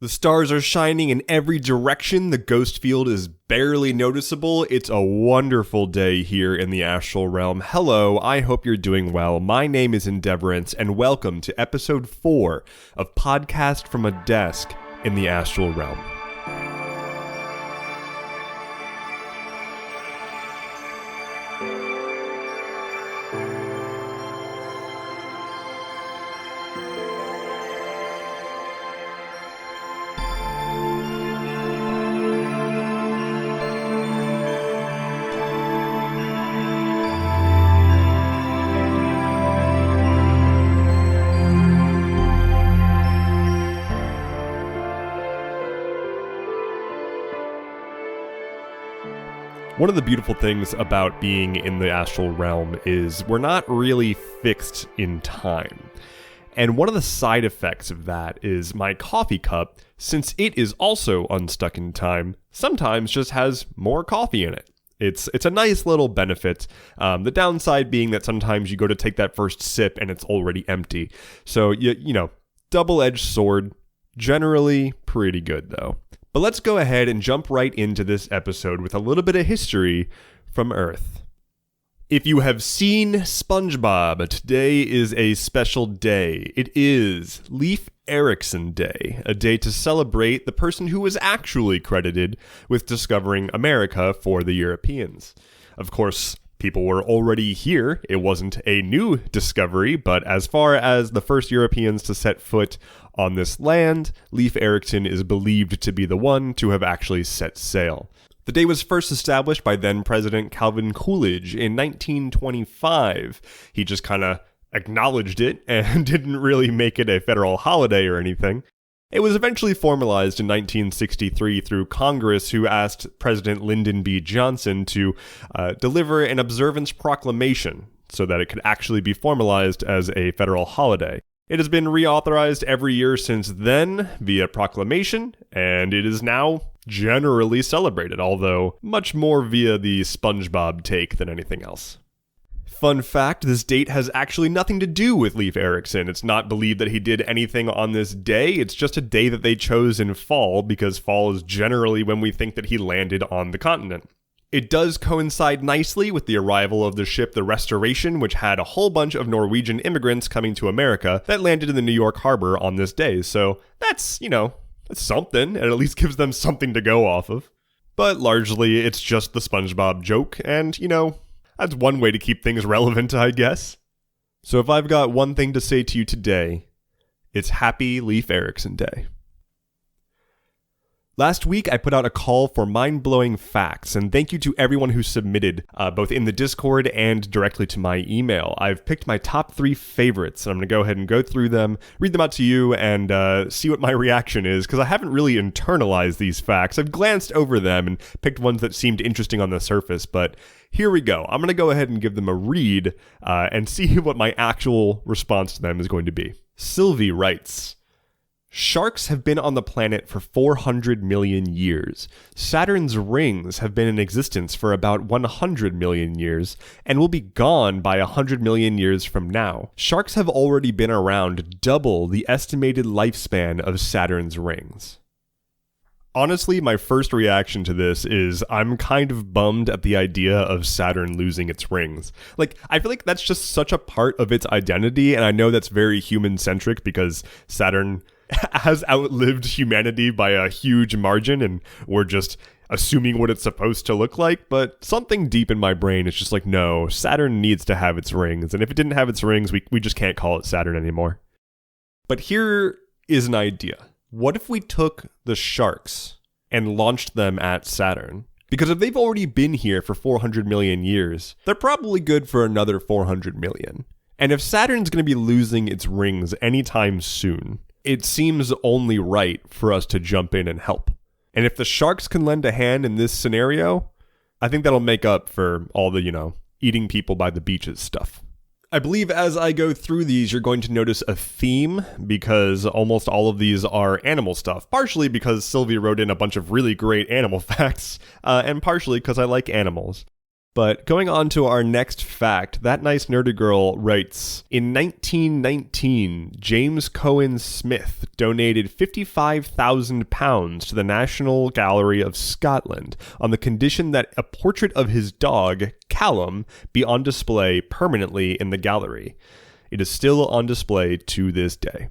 The stars are shining in every direction, the ghost field is barely noticeable. It's a wonderful day here in the Astral realm. Hello, I hope you're doing well. My name is Endeavorance, and welcome to episode 4 of Podcast from a Desk in the Astral realm. One of the beautiful things about being in the astral realm is we're not really fixed in time. And one of the side effects of that is my coffee cup, since it is also unstuck in time, sometimes just has more coffee in it. It's a nice little benefit. The downside being that sometimes you go to take that first sip and it's already empty. So, you know, double-edged sword, generally pretty good though. But let's go ahead and jump right into this episode with a little bit of history from Earth. If you have seen SpongeBob, today is a special day. It is Leif Erickson Day, a day to celebrate the person who was actually credited with discovering America for the Europeans. Of course, people were already here. It wasn't a new discovery, but as far as the first Europeans to set foot on this land, Leif Erickson is believed to be the one to have actually set sail. The day was first established by then-President Calvin Coolidge in 1925. He just kind of acknowledged it and didn't really make it a federal holiday or anything. It was eventually formalized in 1963 through Congress, who asked President Lyndon B. Johnson to deliver an observance proclamation so that it could actually be formalized as a federal holiday. It has been reauthorized every year since then via proclamation, and it is now generally celebrated, although much more via the SpongeBob take than anything else. Fun fact, this date has actually nothing to do with Leif Erickson. It's not believed that he did anything on this day. It's just a day that they chose in fall, because fall is generally when we think that he landed on the continent. It does coincide nicely with the arrival of the ship the Restoration, which had a whole bunch of Norwegian immigrants coming to America that landed in the New York harbor on this day. So that's, that's something, and at least gives them something to go off of. But largely, it's just the SpongeBob joke, and, that's one way to keep things relevant, I guess. So if I've got one thing to say to you today, it's Happy Leif Erickson Day. Last week, I put out a call for mind-blowing facts, and thank you to everyone who submitted, both in the Discord and directly to my email. I've picked my top 3 favorites, and I'm going to go ahead and go through them, read them out to you, and see what my reaction is, because I haven't really internalized these facts. I've glanced over them and picked ones that seemed interesting on the surface, but here we go. I'm going to go ahead and give them a read, and see what my actual response to them is going to be. Sylvie writes, sharks have been on the planet for 400 million years. Saturn's rings have been in existence for about 100 million years, and will be gone by 100 million years from now. Sharks have already been around double the estimated lifespan of Saturn's rings. Honestly, my first reaction to this is I'm kind of bummed at the idea of Saturn losing its rings. I feel like that's just such a part of its identity, and I know that's very human-centric because Saturn has outlived humanity by a huge margin, and we're just assuming what it's supposed to look like, but something deep in my brain is just like, no, Saturn needs to have its rings, and if it didn't have its rings, we just can't call it Saturn anymore. But here is an idea. What if we took the sharks and launched them at Saturn? Because if they've already been here for 400 million years, they're probably good for another 400 million. And if Saturn's going to be losing its rings anytime soon, it seems only right for us to jump in and help. And if the sharks can lend a hand in this scenario, I think that'll make up for all the, eating people by the beaches stuff. I believe as I go through these, you're going to notice a theme, because almost all of these are animal stuff. Partially because Sylvie wrote in a bunch of really great animal facts, and partially because I like animals. But going on to our next fact, that nice nerdy girl writes, in 1919, James Cohen Smith donated £55,000 to the National Gallery of Scotland on the condition that a portrait of his dog, Callum, be on display permanently in the gallery. It is still on display to this day.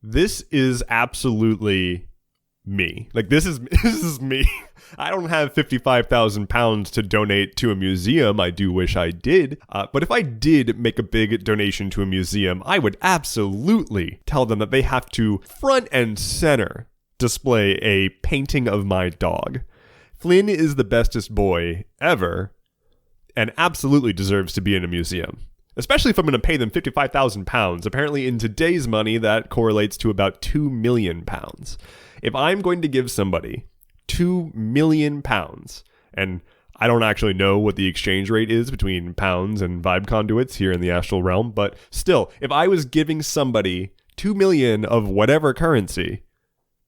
This is absolutely me. Like, this is me. I don't have £55,000 to donate to a museum. I do wish I did. But if I did make a big donation to a museum, I would absolutely tell them that they have to front and center display a painting of my dog. Flynn is the bestest boy ever and absolutely deserves to be in a museum. Especially if I'm going to pay them £55,000. Apparently in today's money, that correlates to about £2 million. If I'm going to give somebody £2 million, and I don't actually know what the exchange rate is between pounds and vibe conduits here in the astral realm, but still, if I was giving somebody $2 million of whatever currency,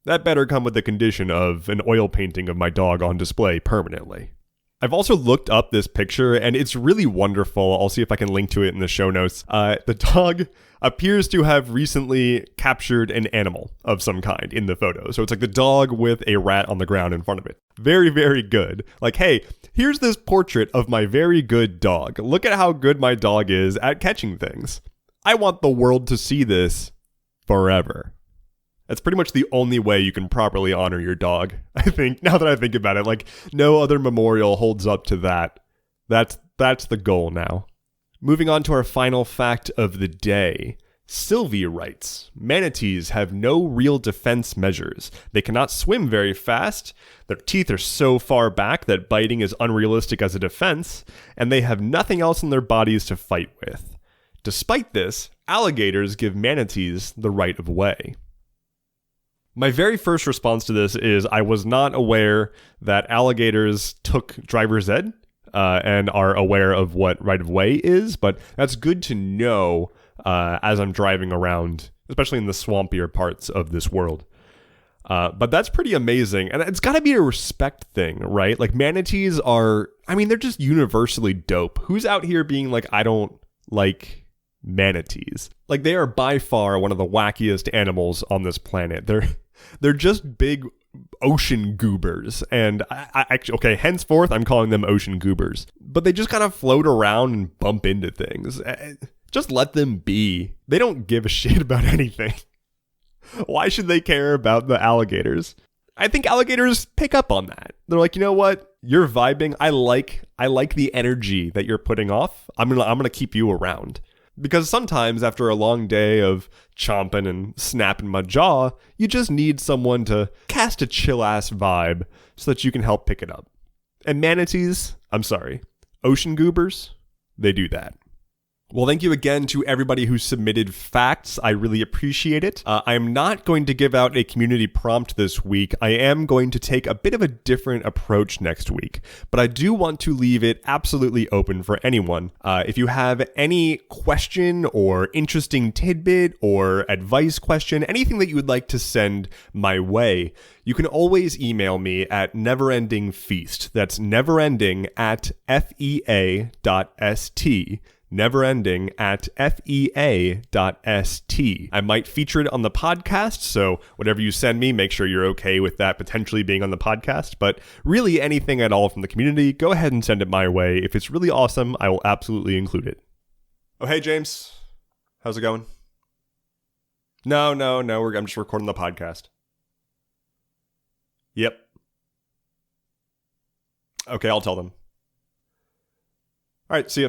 that better come with the condition of an oil painting of my dog on display permanently. I've also looked up this picture, and it's really wonderful. I'll see if I can link to it in the show notes. The dog appears to have recently captured an animal of some kind in the photo. So it's like the dog with a rat on the ground in front of it. Very, very good. Like, hey, here's this portrait of my very good dog. Look at how good my dog is at catching things. I want the world to see this forever. That's pretty much the only way you can properly honor your dog, I think, now that I think about it. Like, no other memorial holds up to that. That's the goal now. Moving on to our final fact of the day. Sylvie writes, manatees have no real defense measures. They cannot swim very fast. Their teeth are so far back that biting is unrealistic as a defense, and they have nothing else in their bodies to fight with. Despite this, alligators give manatees the right of way. My very first response to this is I was not aware that alligators took driver's ed and are aware of what right of way is, but that's good to know as I'm driving around, especially in the swampier parts of this world. But that's pretty amazing, and it's got to be a respect thing, right? Like, manatees are, I mean, they're just universally dope. Who's out here being like, I don't like manatees? Like, they are by far one of the wackiest animals on this planet. They're just big ocean goobers, and I actually, okay, henceforth I'm calling them ocean goobers. But they just kind of float around and bump into things. Just let them be. They don't give a shit about anything. Why should they care about the alligators? I think alligators pick up on that. They're like, you know what? You're vibing. I like the energy that you're putting off. I'm gonna keep you around. Because sometimes after a long day of chomping and snapping my jaw, you just need someone to cast a chill-ass vibe so that you can help pick it up. And manatees, I'm sorry, ocean goobers, they do that. Well, thank you again to everybody who submitted facts. I really appreciate it. I am not going to give out a community prompt this week. I am going to take a bit of a different approach next week, but I do want to leave it absolutely open for anyone. If you have any question or interesting tidbit or advice question, anything that you would like to send my way, you can always email me at neverendingfeast. That's neverending at fea.st. neverending at fea.st. I might feature it on the podcast, so whatever you send me, make sure you're okay with that potentially being on the podcast. But really, anything at all from the community, go ahead and send it my way. If it's really awesome, I will absolutely include it. Oh, hey, James. How's it going? No, I'm just recording the podcast. Yep. Okay, I'll tell them. All right, see ya.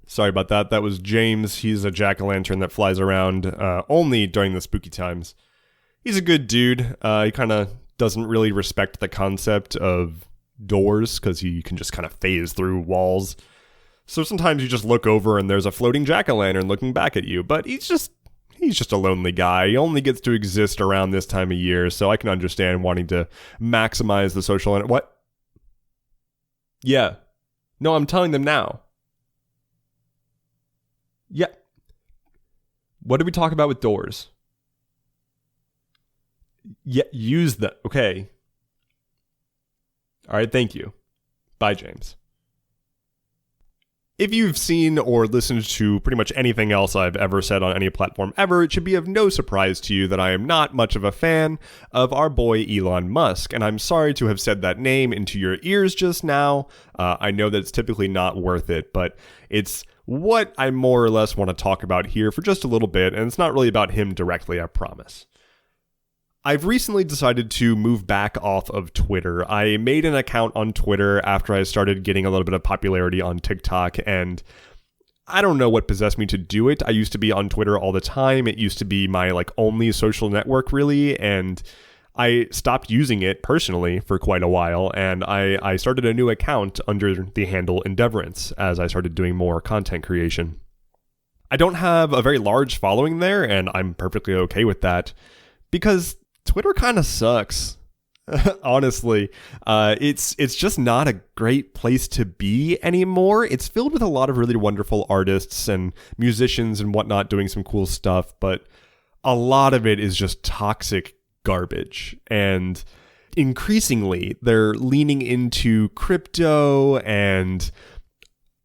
Sorry about that. That was James. He's a jack-o'-lantern that flies around only during the spooky times. He's a good dude. He kind of doesn't really respect the concept of doors because he can just kind of phase through walls. So sometimes you just look over and there's a floating jack-o'-lantern looking back at you. But he's just a lonely guy. He only gets to exist around this time of year, so I can understand wanting to maximize the social... What? Yeah. No, I'm telling them now. Yeah. What did we talk about with doors? Yeah, use the... Okay. All right, thank you. Bye, James. If you've seen or listened to pretty much anything else I've ever said on any platform ever, it should be of no surprise to you that I am not much of a fan of our boy Elon Musk, and I'm sorry to have said that name into your ears just now. I know that it's typically not worth it, but it's what I more or less want to talk about here for just a little bit, and it's not really about him directly, I promise. I've recently decided to move back off of Twitter. I made an account on Twitter after I started getting a little bit of popularity on TikTok, and I don't know what possessed me to do it. I used to be on Twitter all the time. It used to be my only social network, really, and I stopped using it personally for quite a while, and I started a new account under the handle Endeavorance as I started doing more content creation. I don't have a very large following there, and I'm perfectly okay with that, because Twitter kind of sucks. Honestly, it's just not a great place to be anymore. It's filled with a lot of really wonderful artists and musicians and whatnot doing some cool stuff, but a lot of it is just toxic garbage. And increasingly, they're leaning into crypto and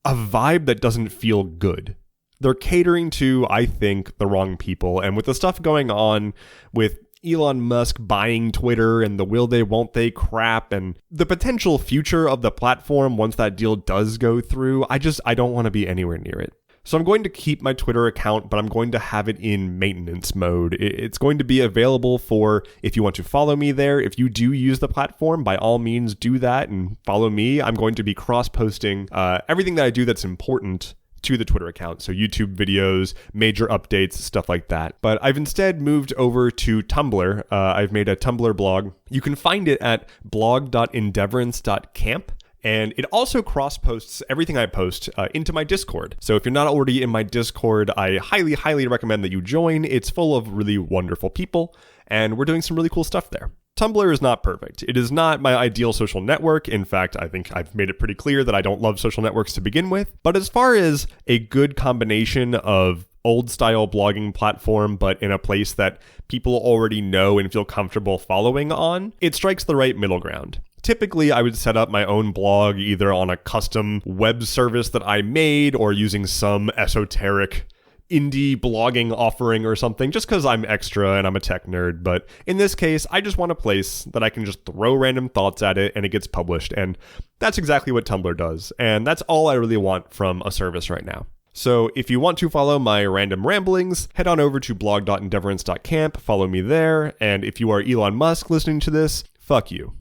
a vibe that doesn't feel good. They're catering to, I think, the wrong people. And with the stuff going on with Elon Musk buying Twitter and the will they won't they crap and the potential future of the platform once that deal does go through, I don't want to be anywhere near it. So I'm going to keep my Twitter account, but I'm going to have it in maintenance mode. It's going to be available for if you want to follow me there. If you do use the platform, by all means do that and follow me. I'm going to be cross-posting everything that I do that's important to the Twitter account. So YouTube videos, major updates, stuff like that. But I've instead moved over to Tumblr. I've made a Tumblr blog. You can find it at blog.endeavorance.camp. And it also cross-posts everything I post into my Discord. So if you're not already in my Discord, I highly, highly recommend that you join. It's full of really wonderful people, and we're doing some really cool stuff there. Tumblr is not perfect. It is not my ideal social network. In fact, I think I've made it pretty clear that I don't love social networks to begin with. But as far as a good combination of old-style blogging platform, but in a place that people already know and feel comfortable following on, it strikes the right middle ground. Typically, I would set up my own blog either on a custom web service that I made or using some esoteric indie blogging offering or something, just because I'm extra and I'm a tech nerd. But in this case, I just want a place that I can just throw random thoughts at it and it gets published. And that's exactly what Tumblr does. And that's all I really want from a service right now. So if you want to follow my random ramblings, head on over to blog.endeavorance.camp, follow me there. And if you are Elon Musk listening to this, fuck you.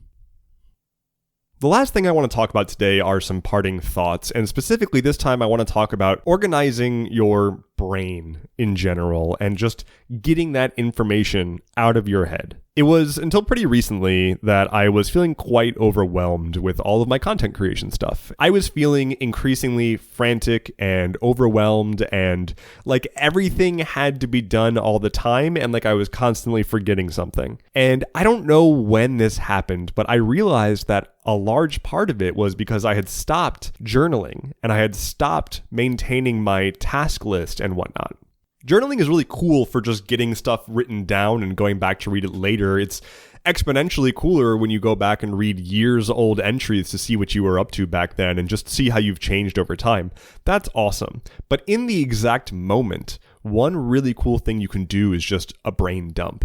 The last thing I want to talk about today are some parting thoughts, and specifically this time I want to talk about organizing your brain in general and just getting that information out of your head. It was until pretty recently that I was feeling quite overwhelmed with all of my content creation stuff. I was feeling increasingly frantic and overwhelmed and like everything had to be done all the time and like I was constantly forgetting something. And I don't know when this happened, but I realized that a large part of it was because I had stopped journaling and I had stopped maintaining my task list and whatnot. Journaling is really cool for just getting stuff written down and going back to read it later. It's exponentially cooler when you go back and read years old entries to see what you were up to back then and just see how you've changed over time. That's awesome. But in the exact moment, one really cool thing you can do is just a brain dump.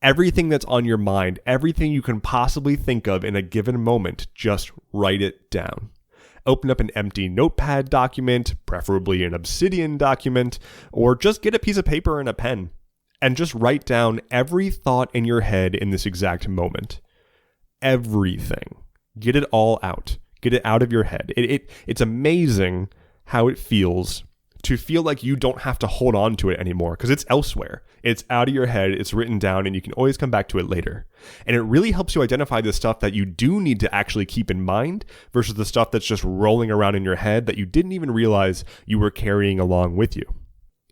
Everything that's on your mind, everything you can possibly think of in a given moment, just write it down. Open up an empty notepad document, preferably an Obsidian document, or just get a piece of paper and a pen, and just write down every thought in your head in this exact moment. Everything. Get it all out. Get it out of your head. It's amazing how it feels to feel like you don't have to hold on to it anymore because it's elsewhere. It's out of your head, it's written down, and you can always come back to it later. And it really helps you identify the stuff that you do need to actually keep in mind versus the stuff that's just rolling around in your head that you didn't even realize you were carrying along with you.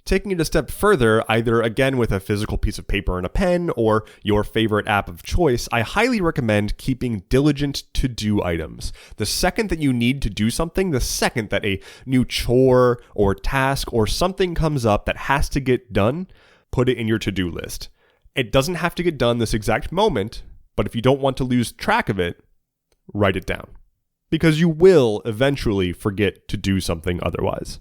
Taking it a step further, either again with a physical piece of paper and a pen or your favorite app of choice, I highly recommend keeping diligent to-do items. The second that you need to do something, the second that a new chore or task or something comes up that has to get done, put it in your to-do list. It doesn't have to get done this exact moment, but if you don't want to lose track of it, write it down. because you will eventually forget to do something otherwise.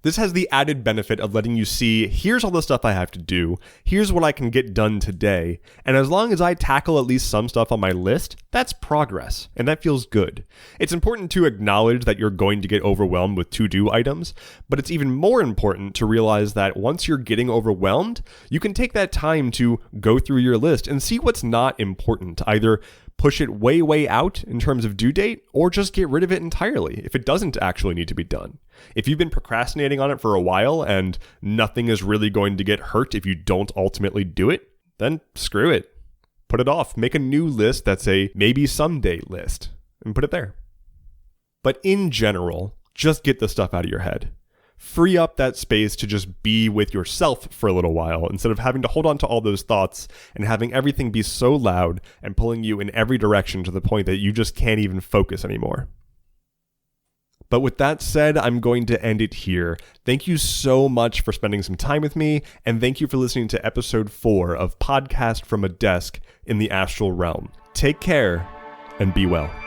This has the added benefit of letting you see, here's all the stuff I have to do, here's what I can get done today, and as long as I tackle at least some stuff on my list, that's progress, and that feels good. It's important to acknowledge that you're going to get overwhelmed with to-do items, but it's even more important to realize that once you're getting overwhelmed, you can take that time to go through your list and see what's not important, either push it way out in terms of due date, or just get rid of it entirely if it doesn't actually need to be done. If you've been procrastinating on it for a while and nothing is really going to get hurt if you don't ultimately do it, then screw it. Put it off. Make a new list that's a maybe someday list and put it there. But in general, just get the stuff out of your head. Free up that space to just be with yourself for a little while instead of having to hold on to all those thoughts and having everything be so loud and pulling you in every direction to the point that you just can't even focus anymore. But with that said, I'm going to end it here. Thank you so much for spending some time with me, and thank you for listening to episode 4 of Podcast from a Desk in the Astral Realm. Take care and be well.